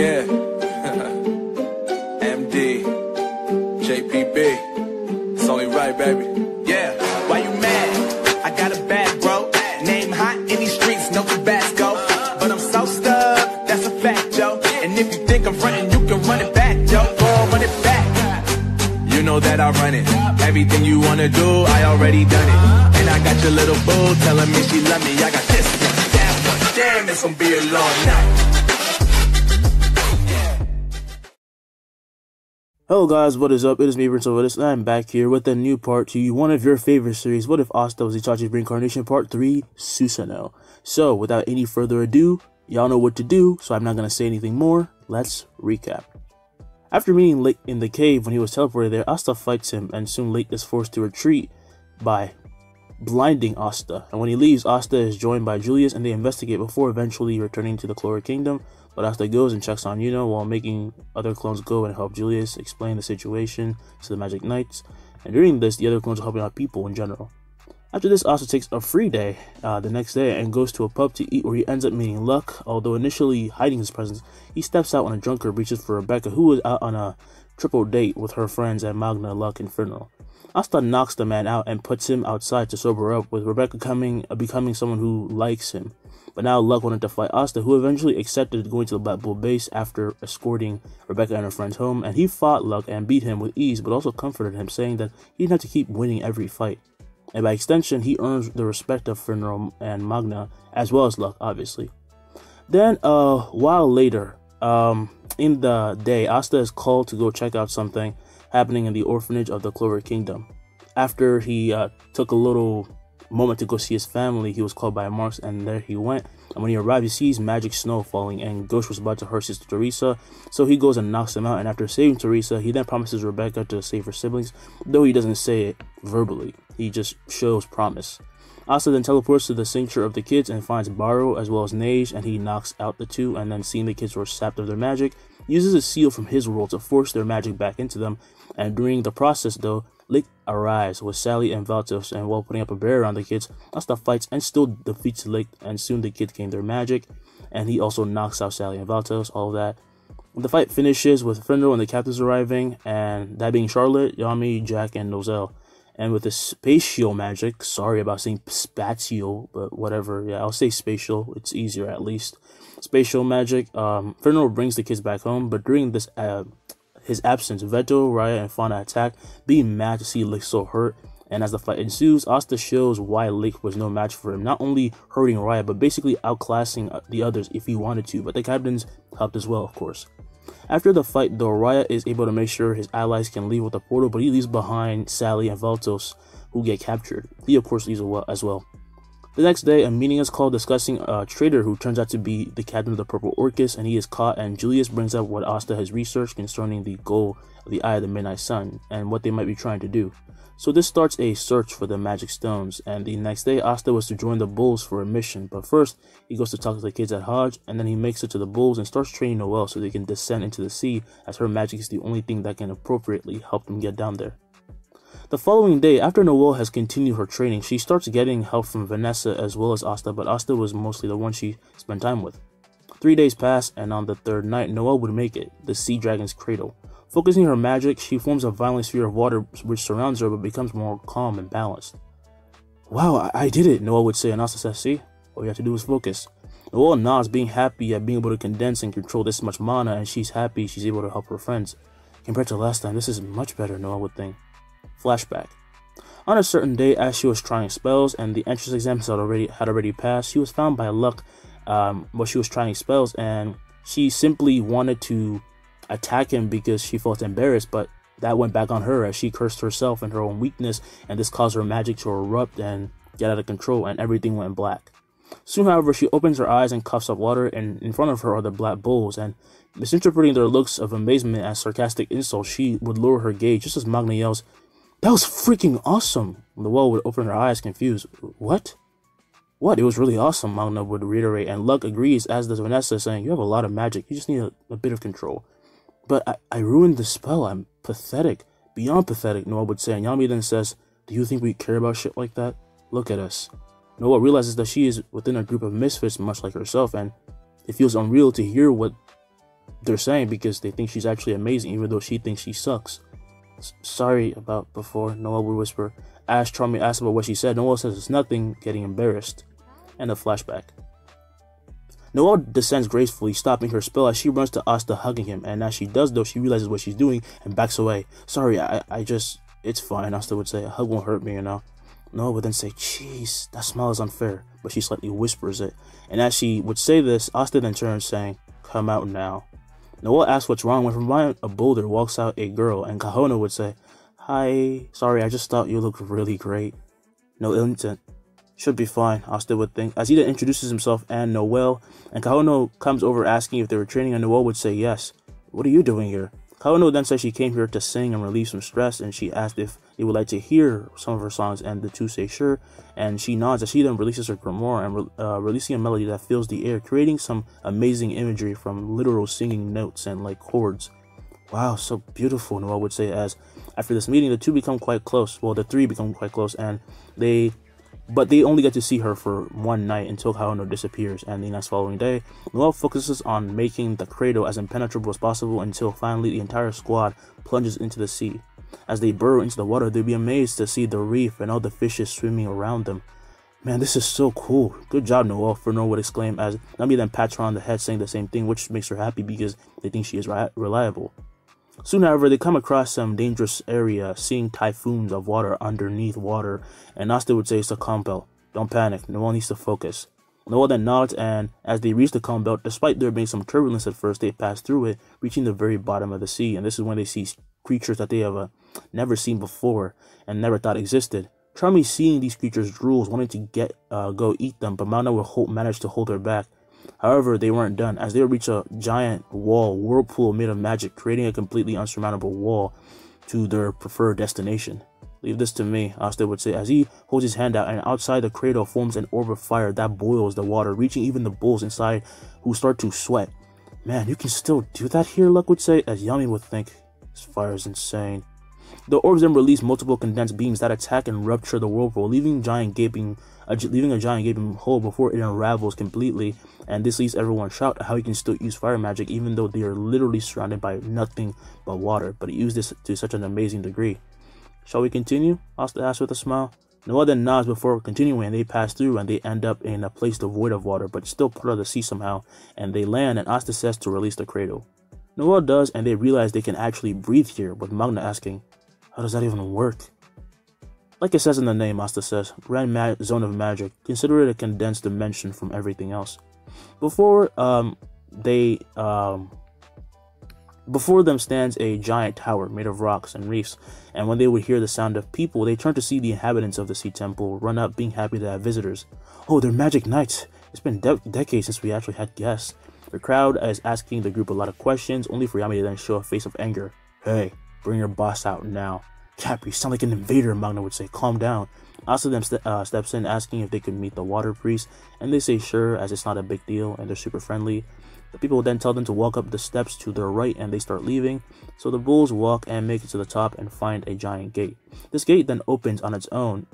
Yeah. MD. JPB. It's only right, baby. Yeah. Why you mad? I got a bad bro. Name hot in these streets, no Tabasco. But I'm so stuck, that's a fact, yo. And if you think I'm frontin', you can run it back, yo. Or run it back. You know that I run it. Everything you wanna do, I already done it. And I got your little boo telling me she love me. I got this one, that one. Damn, it's gonna be a long night. Hello guys, what is up? It is me, Prince Otis, and I'm back here with a new part to one of your favorite series, What If Asta Was Itachi's Reincarnation Part 3, Susanoo. So, without any further ado, y'all know what to do, so I'm not going to say anything more. Let's recap. After meeting Lake in the cave when he was teleported there, Asta fights him, and soon Lake is forced to retreat by blinding Asta. And when he leaves, Asta is joined by Julius, and they investigate before eventually returning to the Clover Kingdom. But Asta goes and checks on Yuno while making other clones go and help Julius explain the situation to the Magic Knights. And during this, the other clones are helping out people in general. After this, Asta takes a free day the next day and goes to a pub to eat, where he ends up meeting Luck. Although initially hiding his presence, he steps out when a drunkard reaches for Rebecca, who is out on a triple date with her friends at Magna, Luck, and Fernal. Asta knocks the man out and puts him outside to sober up, with Rebecca becoming someone who likes him. But now Luck wanted to fight Asta, who eventually accepted going to the Black Bull base after escorting Rebecca and her friends home, and he fought Luck and beat him with ease, but also comforted him, saying that he didn't have to keep winning every fight. And by extension, he earns the respect of Fernal and Magna, as well as Luck, obviously. Then, a while later, in the day, Asta is called to go check out something happening in the orphanage of the Clover Kingdom. After he took a little moment to go see his family, he was called by Marks, and there he went. And when he arrived, he sees magic snow falling, and Ghost was about to hurt sister Teresa, so he goes and knocks him out. And after saving Teresa, he then promises Rebecca to save her siblings, though he doesn't say it verbally, he just shows promise. Asta then teleports to the sanctuary of the kids and finds Baro as well as Neige, and he knocks out the two, and then seeing the kids were sapped of their magic, uses a seal from his world to force their magic back into them. And during the process though, Lake arrives with Sally and Valtos, and while putting up a barrier on the kids, Asta fights and still defeats Lake, and soon the kids gain their magic, and he also knocks out Sally and Valtos, all of that. The fight finishes with Fernal and the captives arriving, and that being Charlotte, Yami, Jack, and Nozel. And with the spatial magic, sorry about saying spatial, but whatever, yeah, I'll say spatial, it's easier at least. Spatial magic, Fernal brings the kids back home, but during this his absence, Veto, Raya, and Fauna attack, being mad to see Lake so hurt. And as the fight ensues, Asta shows why Lake was no match for him, not only hurting Raya, but basically outclassing the others if he wanted to, but the captains helped as well, of course. After the fight though, Raya is able to make sure his allies can leave with the portal, but he leaves behind Sally and Valtos, who get captured. He of course leaves as well. The next day, a meeting is called discussing a traitor who turns out to be the captain of the Purple Orchis, and he is caught, and Julius brings up what Asta has researched concerning the goal of the Eye of the Midnight Sun, and what they might be trying to do. So this starts a search for the magic stones, and the next day, Asta was to join the Bulls for a mission, but first, he goes to talk to the kids at Hodge, and then he makes it to the Bulls and starts training Noelle so they can descend into the sea, as her magic is the only thing that can appropriately help them get down there. The following day, after Noelle has continued her training, she starts getting help from Vanessa as well as Asta, but Asta was mostly the one she spent time with. 3 days pass, and on the third night, Noelle would make it, the Sea Dragon's cradle. Focusing her magic, she forms a violent sphere of water which surrounds her but becomes more calm and balanced. "Wow, I did it," Noelle would say, and Asta says, "See? All you have to do is focus." Noelle nods, being happy at being able to condense and control this much mana, and she's happy she's able to help her friends. Compared to last time, this is much better, Noelle would think. Flashback. On a certain day, as she was trying spells and the entrance exams had already passed, she was found by Luck while she was trying spells, and she simply wanted to attack him because she felt embarrassed, but that went back on her as she cursed herself and her own weakness, and this caused her magic to erupt and get out of control, and everything went black. Soon, however, she opens her eyes and coughs up water, and in front of her are the Black Bulls, and misinterpreting their looks of amazement as sarcastic insults, she would lower her gaze just as Magna yells, "That was freaking awesome!" Noelle would open her eyes confused. What? What? It was really awesome, Magna would reiterate, and Luck agrees, as does Vanessa, saying, "You have a lot of magic, you just need a bit of control." "But I ruined the spell, I'm pathetic. Beyond pathetic," Noelle would say, and Yami then says, "Do you think we care about shit like that? Look at us." Noelle realizes that she is within a group of misfits much like herself, and it feels unreal to hear what they're saying because they think she's actually amazing, even though she thinks she sucks. Sorry about before, Noelle would whisper. As Charmy asks about what she said, Noelle says it's nothing, getting embarrassed. And a flashback. Noelle descends gracefully, stopping her spell as she runs to Asta, hugging him, and as she does though, she realizes what she's doing and backs away. Sorry, I just... It's fine, Asta would say. A hug won't hurt me, you know. Noelle would then say, jeez, that smile is unfair, but she slightly whispers it. And as she would say this, Asta then turns, saying, come out now. Noelle asks what's wrong when from behind a boulder walks out a girl, and Kahono would say, hi, sorry, I just thought you looked really great. No ill intent. Should be fine, Asta would think, as he then introduces himself and Noelle, and Kahono comes over asking if they were training, and Noelle would say yes. What are you doing here? Kahono then says she came here to sing and relieve some stress, and she asked if they would like to hear some of her songs, and the two say sure, and she nods as she then releases her grimoire and releasing a melody that fills the air, creating some amazing imagery from literal singing notes and like chords. Wow, so beautiful, Noelle would say, as after this meeting the two become quite close. Well, the three become quite close, and they only get to see her for one night until Kahono disappears, and the next following day, Noelle focuses on making the cradle as impenetrable as possible until finally the entire squad plunges into the sea. As they burrow into the water, they'll be amazed to see the reef and all the fishes swimming around them. Man, this is so cool. Good job, Noelle, Fernand would exclaim as Nami then pats her on the head saying the same thing, which makes her happy because they think she is reliable. Soon, however, they come across some dangerous area, seeing typhoons of water underneath water, and Asta would say it's a calm belt. Don't panic, Noelle needs to focus. Noelle then nods, and as they reach the calm belt, despite there being some turbulence at first, they pass through it, reaching the very bottom of the sea, and this is when they see creatures that they have never seen before and never thought existed. Charmy, seeing these creatures, drools, wanting to go eat them, but Mao would manage to hold her back. However, they weren't done, as they would reach a giant whirlpool made of magic, creating a completely unsurmountable wall to their preferred destination. Leave this to me, Asta would say, as he holds his hand out, and outside the cradle forms an orb of fire that boils the water, reaching even the bulls inside, who start to sweat. Man, you can still do that here, Luck would say, as Yami would think. This fire is insane. The orbs then release multiple condensed beams that attack and rupture the whirlpool, leaving a giant gaping hole before it unravels completely, and this leaves everyone shocked at how he can still use fire magic even though they are literally surrounded by nothing but water, but he used this to such an amazing degree. Shall we continue? Asta asks with a smile. Noelle then nods before continuing, and they pass through and they end up in a place devoid of water but still part of the sea somehow, and they land, and Asta says to release the cradle. Noelle does, and they realize they can actually breathe here, with Magna asking, how does that even work? Like it says in the name, Asta says, Grand Zone of Magic. Consider it a condensed dimension from everything else. Before them stands a giant tower made of rocks and reefs, and when they would hear the sound of people, they turn to see the inhabitants of the sea temple run up, being happy to have visitors. Oh, they're magic knights. It's been decades since we actually had guests. The crowd is asking the group a lot of questions, only for Yami to then show a face of anger. Hey, bring your boss out now. Cap, you sound like an invader, Magna would say. Calm down. Asta then steps in, asking if they could meet the water priest, and they say sure, as it's not a big deal, and they're super friendly. The people then tell them to walk up the steps to their right, and they start leaving. So the bulls walk and make it to the top and find a giant gate. This gate then opens on its own,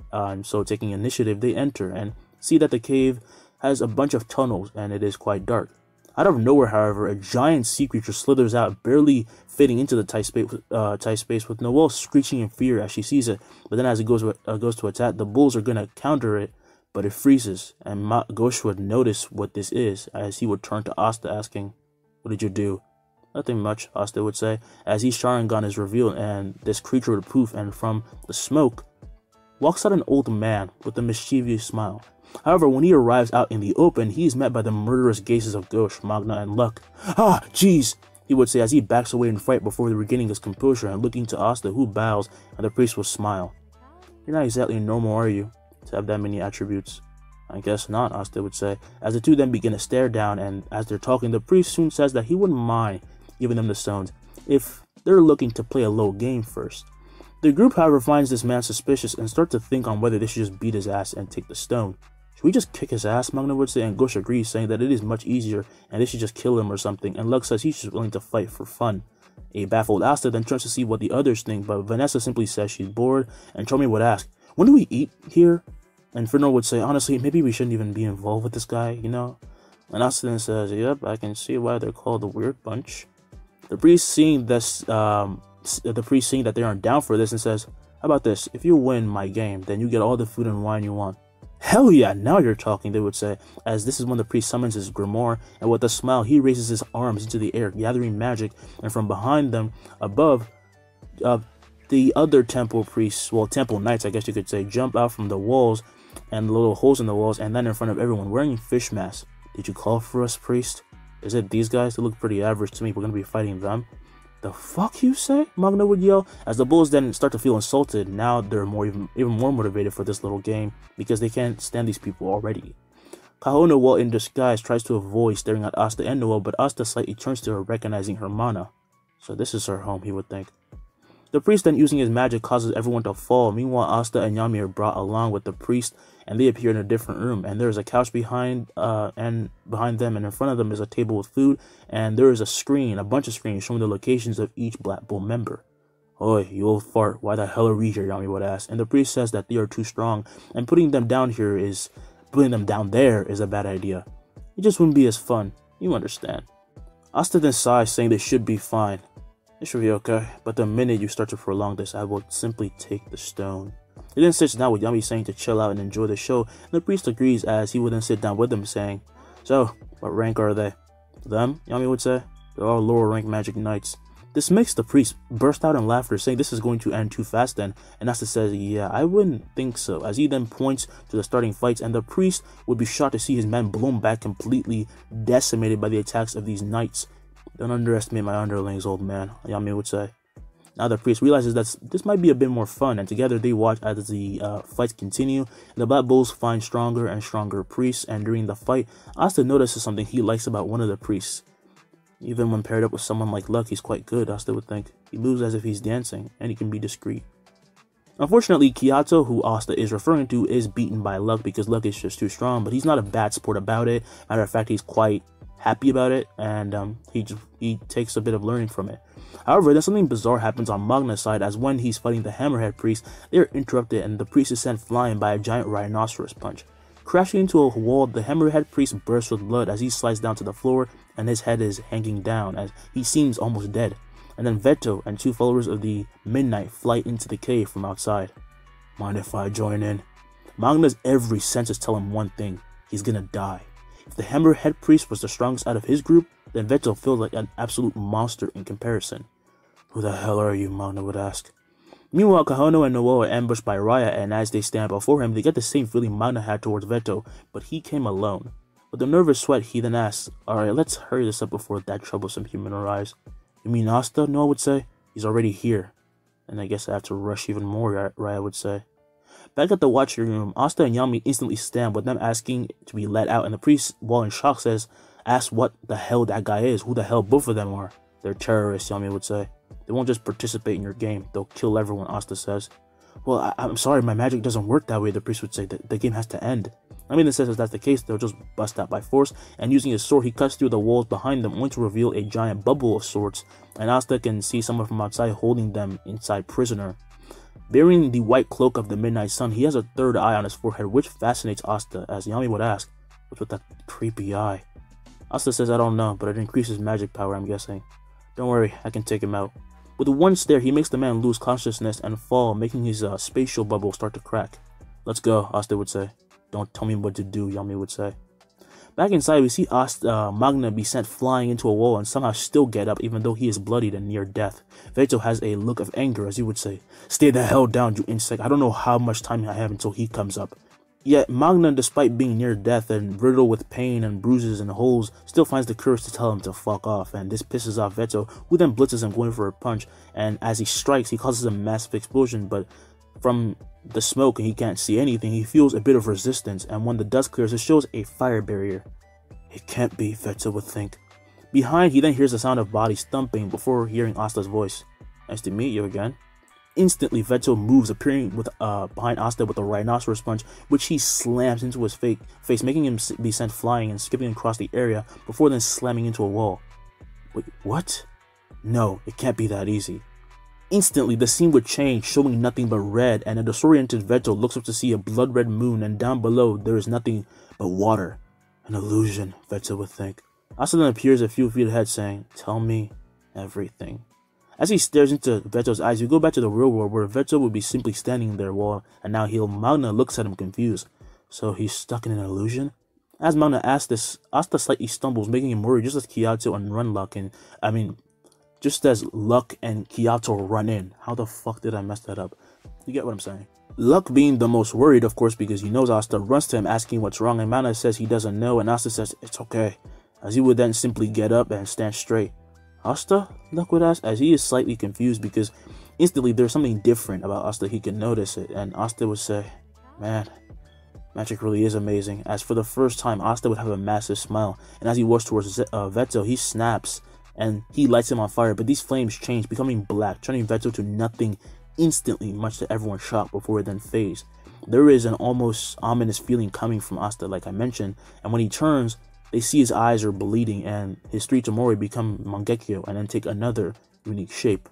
so taking initiative, they enter and see that the cave has a bunch of tunnels, and it is quite dark. Out of nowhere, however, a giant sea creature slithers out, barely fitting into the tight space, with Noelle screeching in fear as she sees it. But then as it goes to attack, the bulls are going to counter it, but it freezes, and Ghosh would notice what this is, as he would turn to Asta asking, what did you do? Nothing much, Asta would say, as his Sharingan is revealed, and this creature would poof, and from the smoke walks out an old man with a mischievous smile. However, when he arrives out in the open, he is met by the murderous gazes of Ghosh, Magna, and Luck. Ah, jeez, he would say as he backs away in fright before regaining his composure and looking to Asta, who bows, and the priest will smile. You're not exactly normal, are you, to have that many attributes? I guess not, Asta would say, as the two then begin to stare down, and as they're talking, the priest soon says that he wouldn't mind giving them the stones if they're looking to play a low game first. The group, however, finds this man suspicious and start to think on whether they should just beat his ass and take the stone. Should we just kick his ass, Magna would say, and Ghosh agrees, saying that it is much easier and they should just kill him or something, and Luck says he's just willing to fight for fun. A baffled Asta then turns to see what the others think, but Vanessa simply says she's bored, and Charmy would ask, when do we eat here? And Fernand would say, honestly, maybe we shouldn't even be involved with this guy, you know? And Asta then says, yep, I can see why they're called the Weird Bunch. The priest seeing this, the priest seeing that they aren't down for this and says, "How about this? If you win my game, then you get all the food and wine you want." "Hell yeah, now you're talking," they would say, as this is when the priest summons his grimoire, and with a smile, he raises his arms into the air, gathering magic, and from behind them, above, the other temple priests, well, temple knights, I guess you could say, jump out from the walls and the little holes in the walls, and then in front of everyone, wearing fish masks. "Did you call for us, priest? Is it these guys? They look pretty average to me. We're gonna be fighting them." "The fuck you say?" Magna would yell, as the bulls then start to feel insulted. Now they're even more motivated for this little game, because they can't stand these people already. Kahono, while in disguise, tries to avoid staring at Asta and Noel, but Asta slightly turns to her, recognizing her mana. So this is her home, he would think. The priest then, using his magic, causes everyone to fall. Meanwhile, Asta and Yami are brought along with the priest, and they appear in a different room. And there is a couch behind them, and in front of them is a table with food, and there is a bunch of screens showing the locations of each Black Bull member. "Oi, you old fart, why the hell are we here?" Yami would ask. And the priest says that they are too strong, and putting them down there is a bad idea. It just wouldn't be as fun. You understand. Asta then sighs, saying they should be fine. "It should be okay, but the minute you start to prolong this, I will simply take the stone." He then sits down with Yami, saying to chill out and enjoy the show, and the priest agrees, as he would then sit down with them, saying, "So, what rank are they?" "Them?" Yami would say. "They're all lower rank magic knights." This makes the priest burst out in laughter, saying this is going to end too fast then, and Asta says, "Yeah, I wouldn't think so," as he then points to the starting fights, and the priest would be shocked to see his men blown back, completely decimated by the attacks of these knights. "Don't underestimate my underlings, old man," Yami would say. Now the priest realizes that this might be a bit more fun, and together they watch as the fights continue, and the Black Bulls find stronger and stronger priests, and during the fight, Asta notices something he likes about one of the priests. Even when paired up with someone like Luck, he's quite good, Asta would think. He moves as if he's dancing, and he can be discreet. Unfortunately, Kiyato, who Asta is referring to, is beaten by Luck because Luck is just too strong, but he's not a bad sport about it. Matter of fact, he's quite happy about it, and he takes a bit of learning from it. However, then something bizarre happens on Magna's side, as when he's fighting the Hammerhead priest, they are interrupted and the priest is sent flying by a giant rhinoceros punch. Crashing into a wall, the Hammerhead priest bursts with blood as he slides down to the floor, and his head is hanging down as he seems almost dead. And then Veto and two followers of the Midnight fly into the cave from outside. "Mind if I join in?" Magna's every senses tell him one thing: he's gonna die. If the Hammerhead priest was the strongest out of his group, then Veto feels like an absolute monster in comparison. "Who the hell are you?" Magna would ask. Meanwhile, Kahono and Noel are ambushed by Raya, and as they stand before him, they get the same feeling Magna had towards Veto, but he came alone. With a nervous sweat, he then asks, "Alright, let's hurry this up before that troublesome human arrives." "You mean Asta?" Noel would say. "He's already here." "And I guess I have to rush even more," Raya would say. Back at the watching room, Asta and Yami instantly stand, with them asking to be let out, and the priest, while in shock, asks what the hell that guy is, who the hell both of them are. "They're terrorists," Yami would say. "They won't just participate in your game, they'll kill everyone," Asta says. "Well, I'm sorry, my magic doesn't work that way," the priest would say. The game has to end." Yami says if that's the case, they'll just bust out by force, and using his sword, he cuts through the walls behind them, only to reveal a giant bubble of sorts, and Asta can see someone from outside holding them inside prisoner. Bearing the white cloak of the Midnight Sun, he has a third eye on his forehead, which fascinates Asta, as Yami would ask, "What's with that creepy eye?" Asta says, "I don't know, but it increases magic power, I'm guessing." "Don't worry, I can take him out." With one stare, he makes the man lose consciousness and fall, making his spatial bubble start to crack. "Let's go," Asta would say. "Don't tell me what to do," Yami would say. Back inside, we see Magna be sent flying into a wall and somehow still get up, even though he is bloodied and near death. Veto has a look of anger, as he would say, "Stay the hell down, you insect. I don't know how much time I have until he comes up." Yet Magna, despite being near death and riddled with pain and bruises and holes, still finds the courage to tell him to fuck off, and this pisses off Veto, who then blitzes him going for a punch, and as he strikes, he causes a massive explosion, but from the smoke and he can't see anything, he feels a bit of resistance, and when the dust clears, it shows a fire barrier. "It can't be," Veto would think. Behind, he then hears the sound of bodies thumping before hearing Asta's voice. "Nice to meet you again." Instantly, Veto moves, appearing with behind Asta with a rhinoceros punch, which he slams into his face, making him be sent flying and skipping across the area before then slamming into a wall. Wait, what? No, it can't be that easy. Instantly, the scene would change, showing nothing but red, and a disoriented Veto looks up to see a blood-red moon, and down below, there is nothing but water. An illusion, Veto would think. Asta then appears a few feet ahead, saying, "Tell me, everything. As he stares into Veto's eyes, we go back to the real world where Veto would be simply standing there and now Magna looks at him confused. So he's stuck in an illusion? As Magna asks this, Asta slightly stumbles, making him worry just as Kyoto and just as Luck and Kyoto run in. How the fuck did I mess that up? You get what I'm saying? Luck being the most worried, of course, because he knows Asta, runs to him asking what's wrong, and Magna says he doesn't know, and Asta says it's okay, as he would then simply get up and stand straight. Asta? Luck would ask, as he is slightly confused because instantly there's something different about Asta. He can notice it, and Asta would say, man, magic really is amazing. As for the first time, Asta would have a massive smile, and as he walks towards Veto, he snaps, and he lights him on fire, but these flames change, becoming black, turning Veto to nothing instantly, much to everyone's shock, before it then fades. There is an almost ominous feeling coming from Asta, like I mentioned, and when he turns, they see his eyes are bleeding, and his three Tamori become Mangekyo, and then take another unique shape.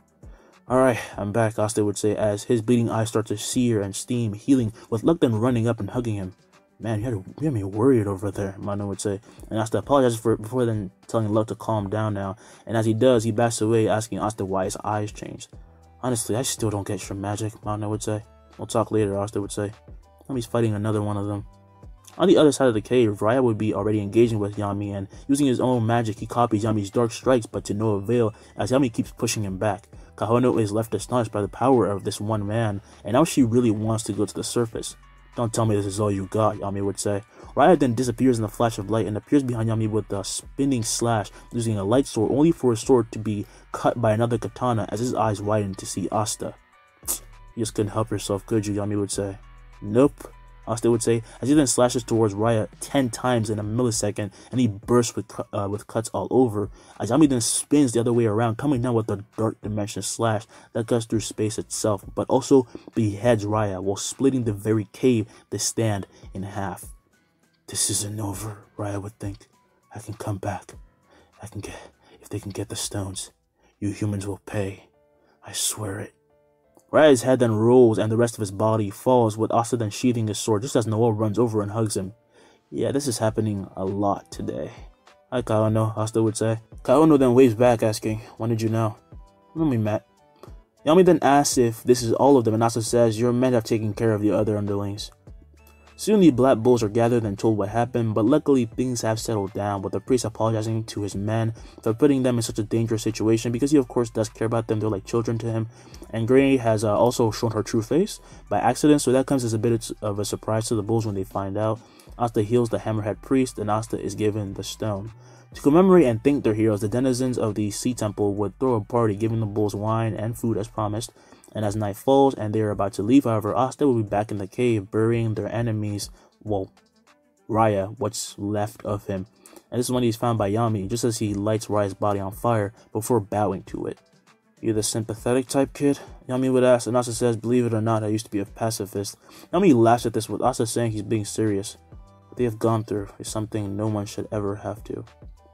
Alright, I'm back, Asta would say, as his bleeding eyes start to sear and steam, healing, with Luck then running up and hugging him. Man, you had me worried over there, Magna would say, and Asta apologizes before then telling Luck to calm down now, and as he does, he backs away, asking Asta why his eyes changed. Honestly, I still don't get your magic, Magna would say. We'll talk later, Asta would say. Yami's fighting another one of them. On the other side of the cave, Raya would be already engaging with Yami, and using his own magic, he copies Yami's dark strikes, but to no avail, as Yami keeps pushing him back. Kahono is left astonished by the power of this one man, and now she really wants to go to the surface. Don't tell me this is all you got, Yami would say. Raya then disappears in a flash of light and appears behind Yami with a spinning slash, using a light sword, only for his sword to be cut by another katana as his eyes widen to see Asta. You just couldn't help yourself, could you, Yami would say. Nope, Asta would say, as he then slashes towards Raya 10 times in a millisecond, and he bursts with cuts all over, as Yami then spins the other way around, coming down with a dark dimension slash that cuts through space itself, but also beheads Raya while splitting the very cave they stand in half. This isn't over, Raya would think. I can come back. If they can get the stones, you humans will pay. I swear it. Raya's head then rolls and the rest of his body falls, with Asta then sheathing his sword just as Noel runs over and hugs him. Yeah, this is happening a lot today. Hi Kaono, Asta would say. Kaono then waves back asking, when did you know? When we met. Yami then asks if this is all of them, and Asta says, your men have taken care of the other underlings. Soon the Black Bulls are gathered and told what happened, but luckily things have settled down, with the priest apologizing to his men for putting them in such a dangerous situation, because he of course does care about them. They're like children to him. And Gray has also shown her true face by accident, so that comes as a bit of a surprise to the Bulls when they find out. Asta heals the Hammerhead priest, and Asta is given the stone. To commemorate and thank their heroes, the denizens of the Sea Temple would throw a party, giving the Bulls wine and food as promised. And as night falls and they are about to leave, however, Asta will be back in the cave, burying their enemies, well, Raya, what's left of him. And this is when he's found by Yami, just as he lights Raya's body on fire before bowing to it. You the sympathetic type, kid? Yami would ask, and Asta says, believe it or not, I used to be a pacifist. Yami laughs at this, with Asta saying he's being serious. What they have gone through is something no one should ever have to.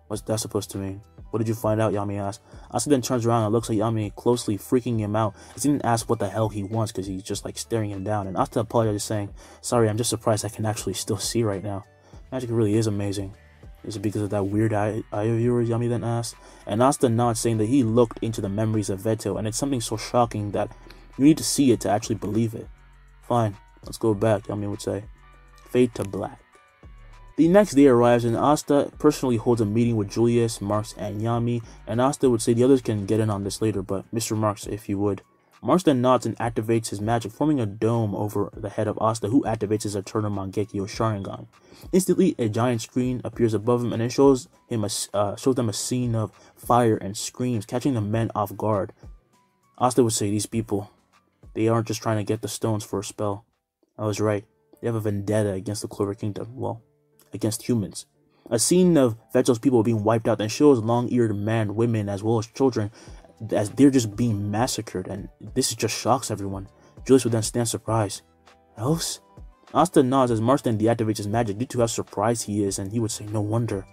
What's that supposed to mean? What did you find out? Yami asks. Asta then turns around and looks at Yami closely, freaking him out, as he didn't ask what the hell he wants because he's just like staring him down. And Asta apologizes, saying, sorry, I'm just surprised I can actually still see right now. Magic really is amazing. Is it because of that weird eye of yours? Yami then asks. And Asta nods, saying that he looked into the memories of Veto, and it's something so shocking that you need to see it to actually believe it. Fine, let's go back, Yami would say. Fade to black. The next day arrives, and Asta personally holds a meeting with Julius, Marks, and Yami, and Asta would say the others can get in on this later, but Mr. Marks, if you would. Marks then nods and activates his magic, forming a dome over the head of Asta, who activates his Eternal Mangekyo Sharingan. Instantly, a giant screen appears above him, and it shows them a scene of fire and screams, catching the men off guard. Asta would say, these people, they aren't just trying to get the stones for a spell. I was right. They have a vendetta against the Clover Kingdom. Well, against humans. A scene of Veto's people being wiped out and shows long-eared men, women, as well as children as they're just being massacred, and this just shocks everyone. Julius would then stand surprised. Elves? Asta nods as Marks then deactivates his magic due to how surprised he is, and he would say, no wonder.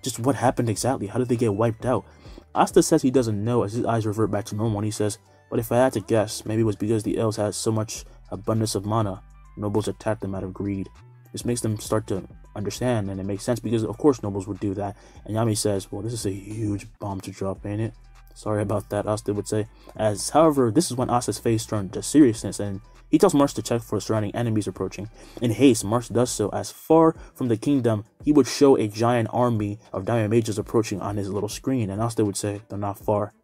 Just what happened exactly? How did they get wiped out? Asta says he doesn't know as his eyes revert back to normal, and he says, but if I had to guess, maybe it was because the elves had so much abundance of mana. Nobles attacked them out of greed. This makes them start to understand, and it makes sense because of course nobles would do that. And Yami says, well, this is a huge bomb to drop, ain't it? Sorry about that, Asta would say. However, this is when Asta's face turned to seriousness, and he tells Marsh to check for surrounding enemies approaching. In haste, Marsh does so, as far from the kingdom, he would show a giant army of diamond mages approaching on his little screen, and Asta would say, they're not far.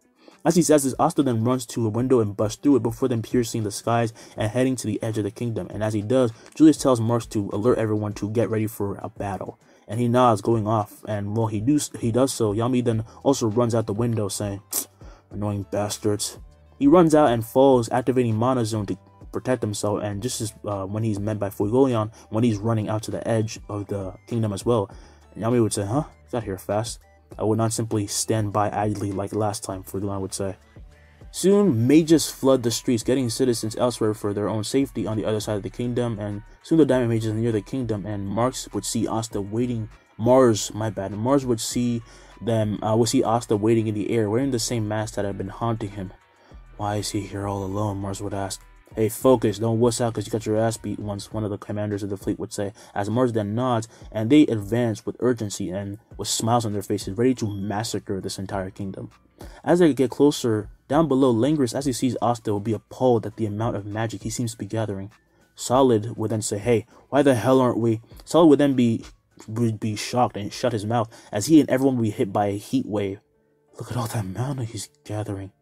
As he says this, Asta then runs to a window and busts through it before then piercing the skies and heading to the edge of the kingdom. And as he does, Julius tells Marsh to alert everyone to get ready for a battle. And he nods, going off, and while he does so, Yami then also runs out the window, saying, annoying bastards. He runs out and falls, activating Mana Zone to protect himself, and just as when he's met by Fuegoleon, when he's running out to the edge of the kingdom as well. And Yami would say, huh? You got here fast. I would not simply stand by idly like last time, Fuegoleon would say. Soon, mages flood the streets, getting citizens elsewhere for their own safety on the other side of the kingdom, and soon the diamond mages near the kingdom, and Mars would see Asta waiting. Mars would see Asta waiting in the air, wearing the same mask that had been haunting him. Why is he here all alone? Mars would ask. Hey, focus, don't wuss out because you got your ass beat, once one of the commanders of the fleet would say, as Mars then nods, and they advance with urgency and with smiles on their faces, ready to massacre this entire kingdom. As they get closer, down below, Langris, as he sees Asta, will be appalled at the amount of magic he seems to be gathering. Solid would then say, hey, why the hell aren't we? Solid would then be shocked and shut his mouth, as he and everyone would be hit by a heat wave. Look at all that mana he's gathering.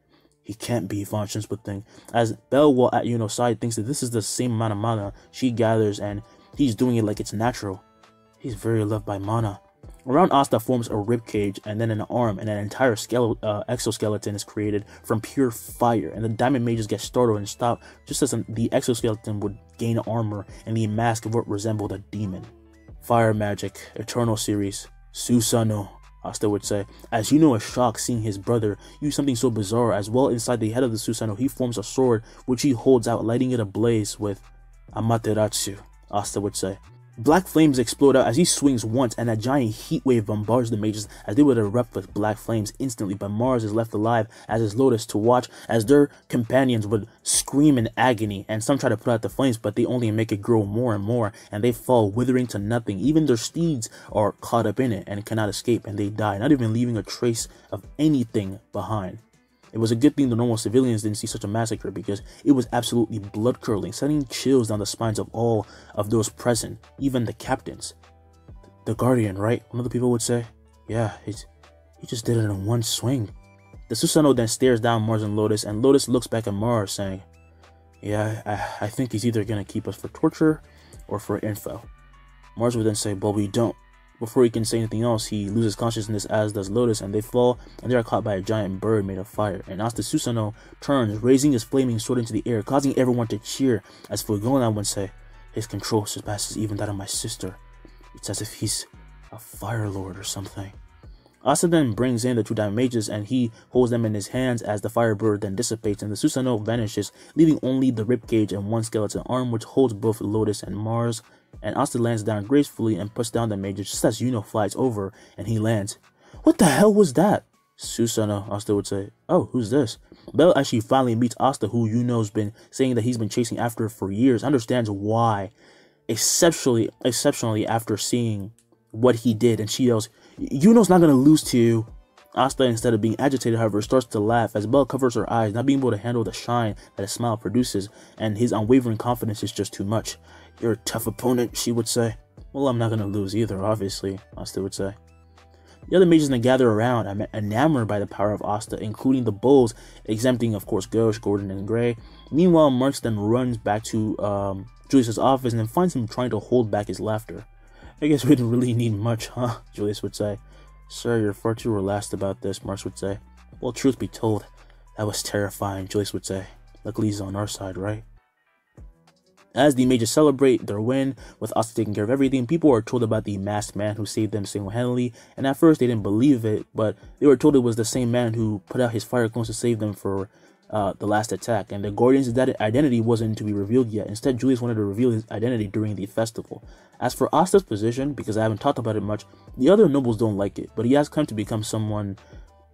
He can't be, Von Schintz would think, as Belle, while at Yuno's side, thinks that this is the same amount of mana she gathers, and he's doing it like it's natural. He's very loved by mana. Around Asta forms a ribcage, and then an arm, and an entire exoskeleton is created from pure fire, and the diamond mages get startled and stop, just as the exoskeleton would gain armor, and the mask would resemble a demon. Fire magic, Eternal series, Susanoo, Asta would say, as Yuno is shocked seeing his brother use something so bizarre, as well inside the head of the Susanoo he forms a sword which he holds out, lighting it ablaze with Amaterasu, Asta would say. Black flames explode out as he swings once, and a giant heat wave bombards the mages as they would erupt with black flames instantly, but Mars is left alive, as is Lotus, to watch as their companions would scream in agony, and some try to put out the flames, but they only make it grow more and more, and they fall withering to nothing. Even their steeds are caught up in it and cannot escape, and they die, not even leaving a trace of anything behind. It was a good thing the normal civilians didn't see such a massacre, because it was absolutely blood-curdling, sending chills down the spines of all of those present, even the captains. The Guardian, right? One of the people would say. Yeah, he just did it in one swing. The Susanoo then stares down Mars and Lotus looks back at Mars, saying, yeah, I think he's either going to keep us for torture or for info. Mars would then say, well, we don't. Before he can say anything else, he loses consciousness, as does Lotus, and they fall, and they are caught by a giant bird made of fire. And Asta Susanoo turns, raising his flaming sword into the air, causing everyone to cheer, as Fuegoleon would say, his control surpasses even that of my sister. It's as if he's a fire lord or something. Asta then brings in the two diamond mages, and he holds them in his hands as the fire bird then dissipates, and the Susanoo vanishes, leaving only the ribcage and one skeleton arm which holds both Lotus and Mars. And Asta lands down gracefully and puts down the mages just as Yuno flies over, and he lands. What the hell was that? Susanoo, Asta would say. Oh, who's this? Belle, as she finally meets Asta, who Yuno's been saying that he's been chasing after for years, understands why, exceptionally after seeing what he did, and she yells, Yuno's not gonna lose to you. Asta, instead of being agitated, however, starts to laugh as Belle covers her eyes, not being able to handle the shine that a smile produces, and his unwavering confidence is just too much. You're a tough opponent, she would say. Well, I'm not gonna lose either, obviously, Asta would say. The other mages then gather around, enamored by the power of Asta, including the bulls, exempting, of course, Gauche, Gordon, and Gray. Meanwhile, Marks then runs back to Julius's office and then finds him trying to hold back his laughter. I guess we didn't really need much, huh? Julius would say. Sir, you're far too relaxed about this, Marks would say. Well, truth be told, that was terrifying, Julius would say. Luckily he's on our side, right? As the mages celebrate their win, with Asta taking care of everything, people are told about the masked man who saved them single-handedly, and at first they didn't believe it, but they were told it was the same man who put out his fire clones to save them for the last attack, and the Guardian's identity wasn't to be revealed yet. Instead, Julius wanted to reveal his identity during the festival. As for Asta's position, because I haven't talked about it much, the other nobles don't like it, but he has come to become someone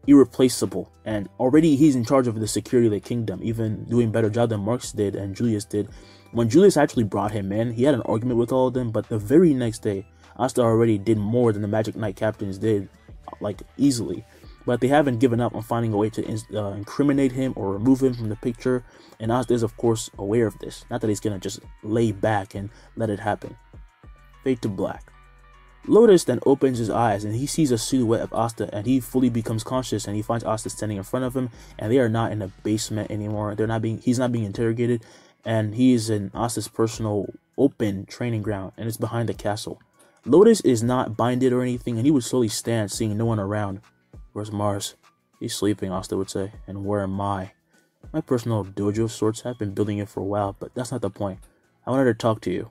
irreplaceable, and already he's in charge of the security of the kingdom, even doing a better job than Marks did and Julius did. When Julius actually brought him in, he had an argument with all of them, but the very next day, Asta already did more than the Magic Knight captains did, like, easily. but they haven't given up on finding a way to incriminate him or remove him from the picture, and Asta is of course aware of this. Not that he's gonna just lay back and let it happen. Fade to black. Lotus then opens his eyes and he sees a silhouette of Asta, and he fully becomes conscious, and he finds Asta standing in front of him, and they are not in a basement anymore. He's not being interrogated, and he's in Asta's personal open training ground, and it's behind the castle. Lotus is not binded or anything, and he would slowly stand, seeing no one around. Where's Mars? He's sleeping, Asta would say. And where am I? My personal dojo of sorts. I've been building it for a while, but that's not the point. I wanted to talk to you.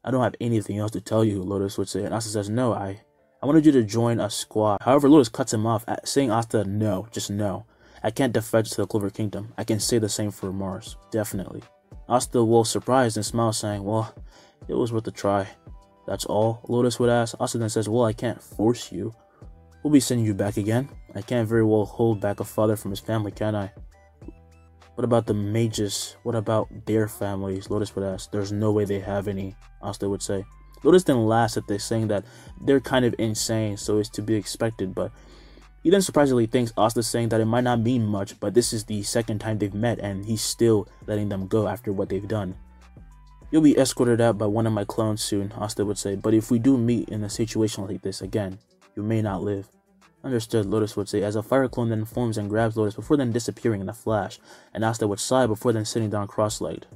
I don't have anything else to tell you, Lotus would say. And Asta says, no, I wanted you to join a squad. However, Lotus cuts him off, saying Asta, no, just no. I can't defect to the Clover Kingdom. I can say the same for Mars. Definitely. Asta was surprised and smiles, saying, well, it was worth a try. That's all? Lotus would ask. Asta then says, well, I can't force you. We'll be sending you back again. I can't very well hold back a father from his family, can I? What about the mages? What about their families? Lotus would ask. There's no way they have any, Asta would say. Lotus then laughs at this, saying that they're kind of insane, so it's to be expected, but he then surprisingly thinks Asta saying that it might not mean much, but this is the second time they've met, and he's still letting them go after what they've done. You'll be escorted out by one of my clones soon, Asta would say, but if we do meet in a situation like this again, you may not live. Understood, Lotus would say, as a fire clone then forms and grabs Lotus before then disappearing in a flash, and Asta would sigh before then sitting down cross-legged.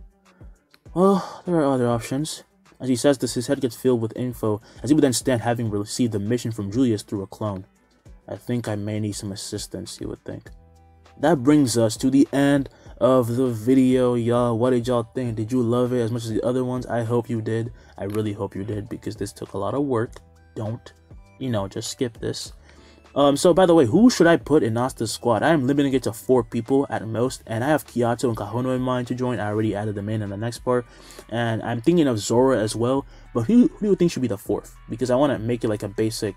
Well, there are other options. As he says this, his head gets filled with info, as he would then stand having received the mission from Julius through a clone. I think I may need some assistance, he would think. That brings us to the end of the video, y'all. What did y'all think? Did you love it as much as the other ones? I hope you did. I really hope you did, because this took a lot of work. Don't, just skip this. So by the way, who should I put in Asta's squad? I am limiting it to 4 people at most, and I have Kiato and Kahono in mind to join. I already added them in the next part, and I'm thinking of Zora as well. But who do you think should be the 4th? Because I want to make it like a basic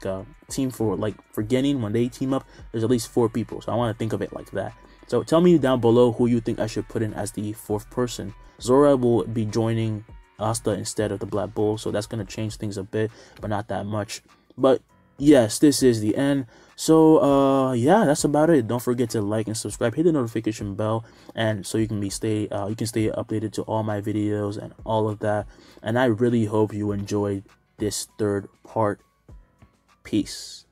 team for Genin. When they team up, there's at least 4 people, so I want to think of it like that. So tell me down below who you think I should put in as the 4th person. Zora will be joining Asta instead of the Black Bull, so that's going to change things a bit, but not that much. But yes, this is the end. So yeah, that's about it. Don't forget to like and subscribe, hit the notification bell, and so you can stay updated to all my videos and all of that. And I really hope you enjoyed this 3rd part. Peace.